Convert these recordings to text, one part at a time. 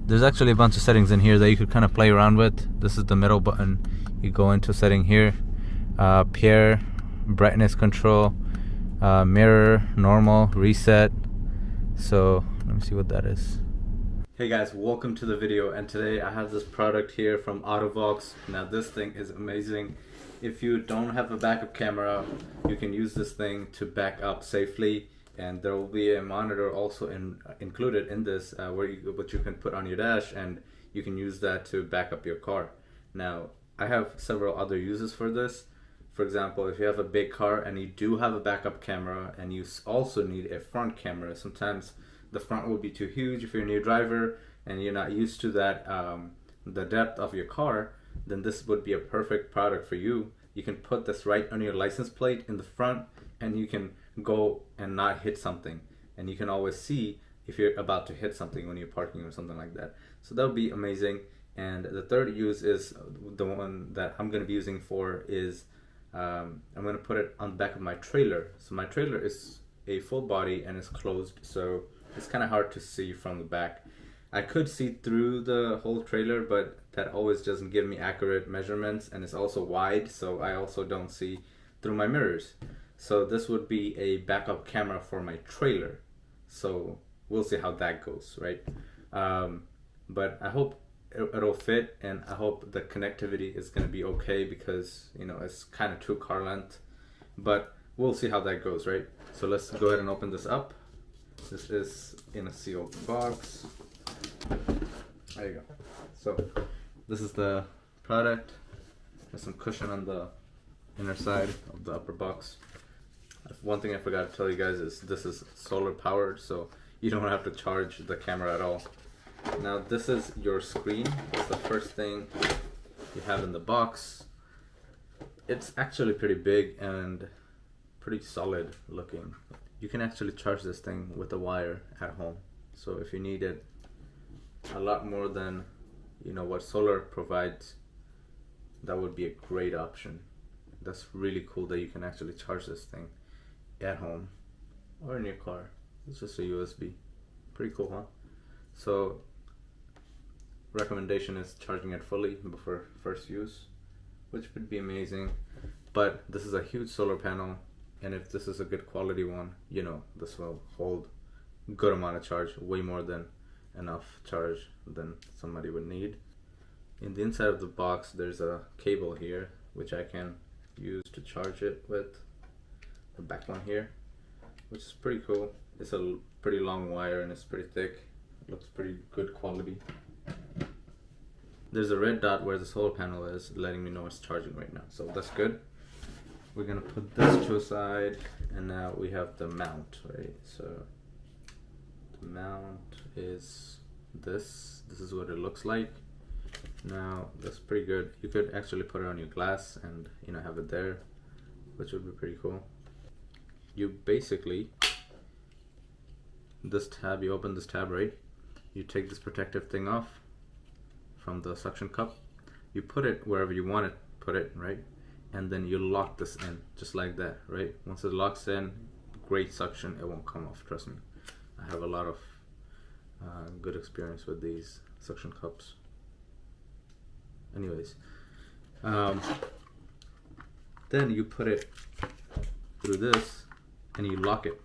there's actually a bunch of settings in here that you could kind of play around with. This is the middle button. You go into setting here, pair, brightness control, mirror, normal, reset. So let me see what that is. Hey guys, welcome to the video, and today I have this product here from AUTOVOX. Now this thing is amazing. If you don't have a backup camera, you can use this thing to back up safely, and there will be a monitor also included in this which you can put on your dash, and you can use that to back up your car. Now I have several other uses for this. For example, if you have a big car and you do have a backup camera and you also need a front camera, sometimes the front will be too huge if you're a new driver and you're not used to that the depth of your car, then this would be a perfect product for you. You can put this right on your license plate in the front, and you can go and not hit something, and you can always see if you're about to hit something when you're parking or something like that. So that would be amazing. And the third use is the one that I'm going to be using for is I'm going to put it on the back of my trailer. So my trailer is a full body and it's closed, so it's kind of hard to see from the back. I could see through the whole trailer, but that always doesn't give me accurate measurements, and it's also wide, so I also don't see through my mirrors. So this would be a backup camera for my trailer. So we'll see how that goes, right? But I hope it'll fit, and I hope the connectivity is going to be okay, because you know it's kind of true car length, but we'll see how that goes, right? So let's go ahead and open this up. This is in a sealed box. There you go. So this is the product. There's some cushion on the inner side of the upper box. One thing I forgot to tell you guys is this is solar powered, so you don't have to charge the camera at all. Now this is your screen. It's the first thing you have in the box. It's actually pretty big and pretty solid looking. You can actually charge this thing with a wire at home. So if you need it a lot more than what solar provides, that would be a great option. That's really cool that you can actually charge this thing at home or in your car. It's just a USB. Pretty cool, huh? So recommendation is charging it fully before first use, which would be amazing. But this is a huge solar panel, and if this is a good quality one, this will hold a good amount of charge, way more than enough charge than somebody would need. In the inside of the box there's a cable here which I can use to charge it with, the back one here, which is pretty cool. It's a pretty long wire and it's pretty thick. It looks pretty good quality. There's a red dot where the solar panel is, letting me know it's charging right now, so that's good. We're gonna put this to a side, and now we have the mount, right? So the mount is this is what it looks like. Now that's pretty good. You could actually put it on your glass and have it there, which would be pretty cool. You basically, you open this tab, right? You take this protective thing off from the suction cup, you put it wherever you want to put it, right? And then you lock this in just like that, right? Once it locks in, great suction, it won't come off, trust me. I have a lot of good experience with these suction cups. Anyways, then you put it through this and you lock it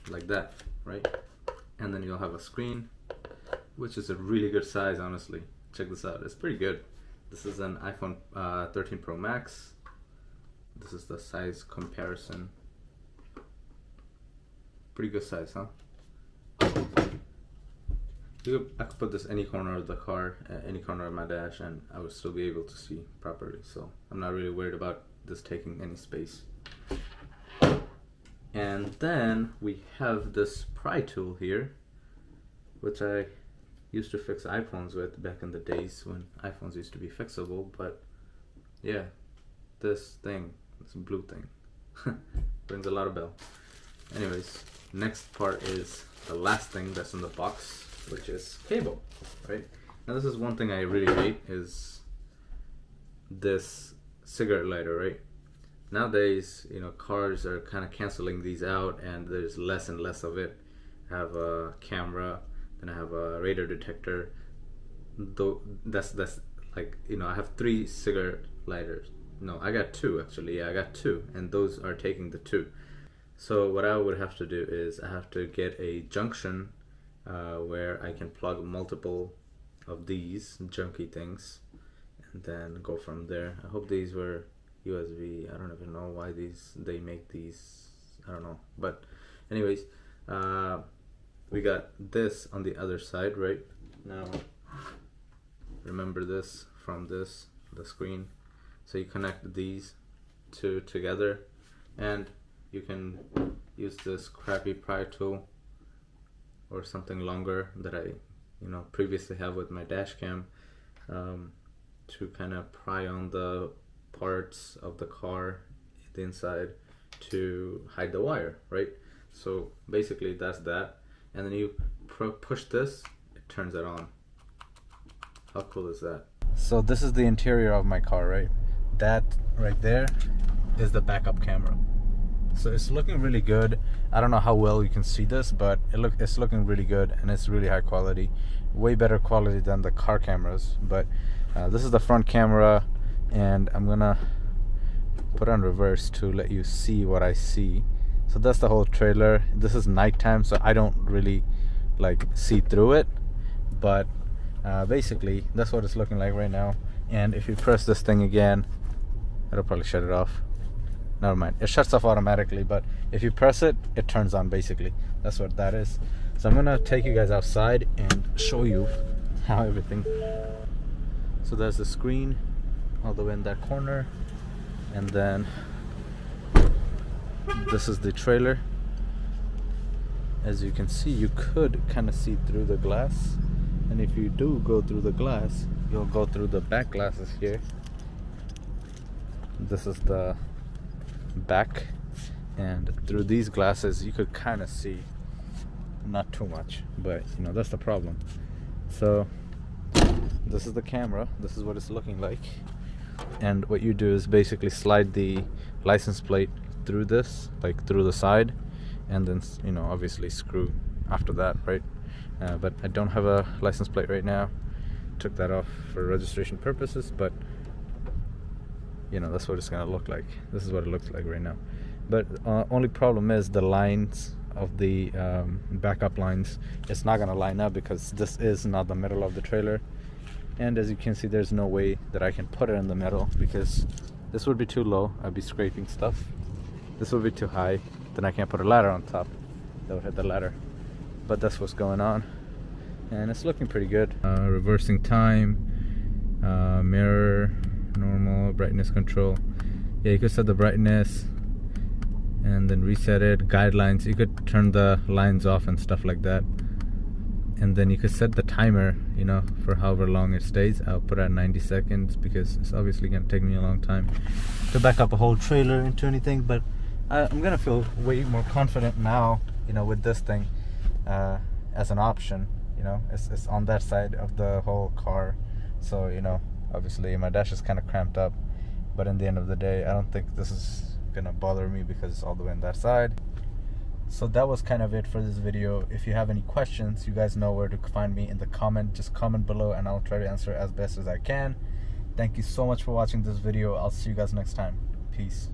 like that, right? And then you'll have a screen, which is a really good size, honestly. Check this out, it's pretty good. This is an iPhone 13 Pro Max. This is the size comparison. Pretty good size, huh? I could put this any corner of the car, any corner of my dash, and I would still be able to see properly. So I'm not really worried about this taking any space. And then we have this pry tool here, which I used to fix iPhones with back in the days when iPhones used to be fixable. But yeah, this thing, this blue thing, rings a lot of bell. Anyways, next part is the last thing that's in the box, which is cable, right? Now this is one thing I really hate, is this cigarette lighter, right? Nowadays, cars are kind of canceling these out, and there's less and less of it. I have a camera, then I have a radar detector. though that's like, you know, I have 3 cigarette lighters. No, I got 2 actually. Yeah, I got 2, and those are taking the 2. So what I would have to do is I have to get a junction where I can plug multiple of these junky things, and then go from there. I hope these were USB. I don't even know why they make these. I don't know, but anyways, we got this on the other side right now. Remember this from the screen. So you connect these 2 together, and you can use this crappy pry tool or something longer that I, you know, previously have with my dash cam, to kind of pry on the parts of the car, the inside, to hide the wire, right? So basically that's that, and then you push this, it turns it on. How cool is that? So this is the interior of my car, right? That right there is the backup camera. So it's looking really good. I don't know how well you can see this, but it's looking really good, and it's really high quality, way better quality than the car cameras. But this is the front camera, and I'm gonna put on reverse to let you see what I see. So that's the whole trailer. This is nighttime, so I don't really like see through it, but basically that's what it's looking like right now. And if you press this thing again, it'll probably shut it off. Never mind, it shuts off automatically, but if you press it, it turns on. Basically that's what that is. So I'm gonna take you guys outside and show you how everything. So there's the screen all the way in that corner, and then this is the trailer. As you can see, you could kind of see through the glass, and if you do go through the glass, you'll go through the back glasses here. This is the back, and through these glasses you could kind of see, not too much, but you know, that's the problem. So this is the camera, this is what it's looking like, and what you do is basically slide the license plate through this, like through the side, and then, you know, obviously screw after that, right? But I don't have a license plate right now, took that off for registration purposes, but you know, that's what it's gonna look like. This is what it looks like right now. But only problem is the lines of the backup lines, it's not gonna line up because this is not the middle of the trailer, and as you can see, there's no way that I can put it in the middle because this would be too low, I'd be scraping stuff. This would be too high, then I can't put a ladder on top, that would hit the ladder. But that's what's going on, and it's looking pretty good. Reversing time, mirror, normal, brightness control. Yeah, you could set the brightness and then reset it. Guidelines, you could turn the lines off and stuff like that, and then you could set the timer, you know, for however long it stays. I'll put it at 90 seconds because it's obviously gonna take me a long time to back up a whole trailer into anything, but I'm gonna feel way more confident now, you know, with this thing as an option. You know, it's on that side of the whole car, so you know, obviously my dash is kind of cramped up, but in the end of the day, I don't think this is gonna bother me because it's all the way on that side. So that was kind of it for this video. If you have any questions, you guys know where to find me in the comment. Just comment below and I'll try to answer as best as I can. Thank you so much for watching this video. I'll see you guys next time. Peace.